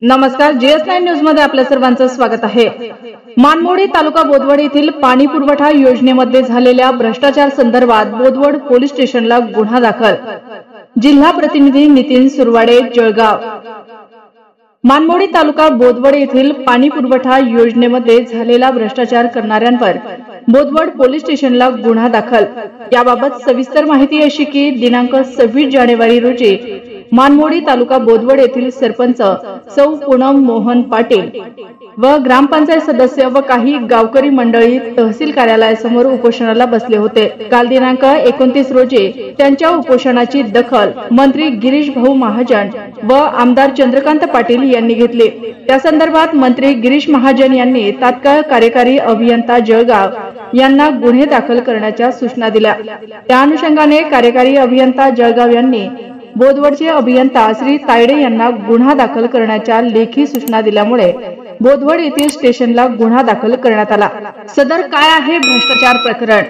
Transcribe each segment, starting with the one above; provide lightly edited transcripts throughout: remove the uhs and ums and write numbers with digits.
नमस्कार, GS9 news मध्ये आपल्या सर्वांचं स्वागत आहे। मानमोडी तालुका बोदवड येथील पाणी पुरवठा योजनेमध्ये झालेल्या भ्रष्टाचार संदर्भात बोदवड पोलीस स्टेशनला गुन्हा दाखल। जिल्हा प्रतिनिधी नितीन सुरवाडे, जळगाव। मानमोडी तालुका बोदवड येथील पाणी पुरवठा योजनेमध्ये झालेला भ्रष्टाचार करणाऱ्यांवर बोदवड पोलीस स्टेशनला गुन्हा दाखल। याबाबत सविस्तर माहिती अशी की दिनांक 26 जानेवारी रोजी मानमोडी तालुका बोदवड येथील सरपंच सौ पूनम मोहन पाटील व ग्रामपंचायत सदस्य व काही गावकरी मंडळी तहसील कार्यालयासमोर उपोषणाला बसले होते। काल दिनांक 29 रोजी त्यांच्या उपोषणाची दखल मंत्री गिरीश भाऊ महाजन व आमदार चंद्रकांत पाटील यांनी घेतली। त्या संदर्भात मंत्री गिरीश महाजन यांनी तात्काळ कार्यकारी अभियंता जळगाव यांना गुन्हे दाखल करण्याच्या सूचना दिल्या। त्या अनुषंगाने कार्यकारी अभियंता जळगाव यांनी बोदवडचे अभियंता श्री तायडे यांना गुन्हा दाखल करण्याच्या लेखी सूचना दिल्यामुळे बोदवड येथील स्टेशनला गुन्हा दाखल करण्यात आला। सदर काय आहे भ्रष्टाचार प्रकरण?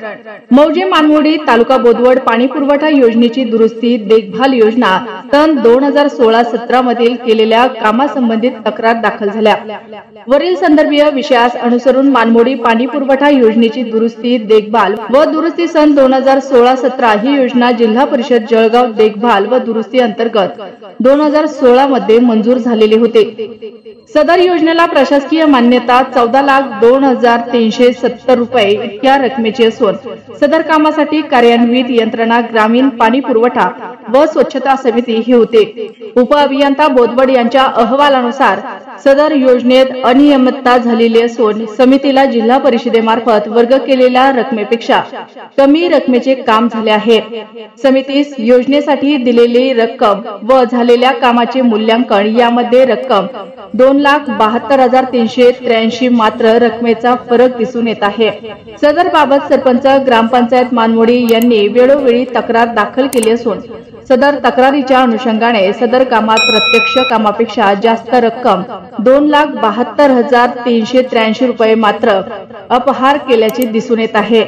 मौजे मानमोडी तालुका बोदवड पाणी पुरवठा योजनेची दुरुस्ती देखभाल योजना सन 2016-17 मधील केलेल्या कामासंबंधित तक्रार दाखल झाल्या। वरील संदर्भीय विषयास अनुसरून मानमोडी पाणी पुरवठा योजनेची दुरुस्ती देखभाल व दुरुस्ती सन 2016-17 ही योजना जिल्हा परिषद जळगाव देखभाल व दुरुस्ती अंतर्गत 2016 मध्ये मंजूर झालेली होते। सदर योजनेला प्रशासकीय मान्यता 14,02,370 रुपये इतक्या रकमेची असून सदर कामासाठी कार्यान्वित यंत्रणा ग्रामीण पाणी पुरवठा व स्वच्छता समिती ही होते। उप अभियंता बोदवड यांच्या अहवालानुसार सदर योजनेत अनियमितता झालेली असून समितीला जिल्हा परिषदेमार्फत वर्ग केलेल्या रकमेपेक्षा कमी रकमेचे काम झाले आहे। समितीस योजनेसाठी दिलेली रक्कम व झालेल्या कामाचे मूल्यांकन यामध्ये रक्कम 2,72,383 मात्र रकमेचा फरक दिसून येत आहे। सदर बाबत सरपंच ग्रामपंचायत मानमोडी यांनी वेळोवेळी तक्रार दाखल केली असून सदर तक्रारीच्या अनुषंगाने सदर कामात प्रत्यक्ष कामापेक्षा जास्त रक्कम 2,72,383 रुपये मात्र अपहार केल्याचे दिसून येत आहे।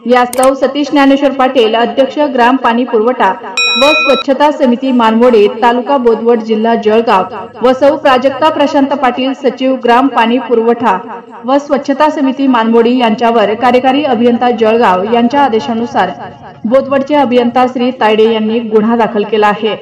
यास्तव सतीश ज्ञानेश्वर पाटील, अध्यक्ष ग्राम पाणी पुरवठा व स्वच्छता समिती मानमोडी तालुका बोदवड जिल्हा जळगाव व सौ प्राजक्ता प्रशांत पाटील, सचिव ग्राम पाणी पुरवठा व स्वच्छता समिती मानमोडी यांच्यावर कार्यकारी अभियंता जळगाव यांच्या आदेशानुसार बोदवडचे अभियंता श्री तायडे यांनी गुन्हा दाखल केला आहे।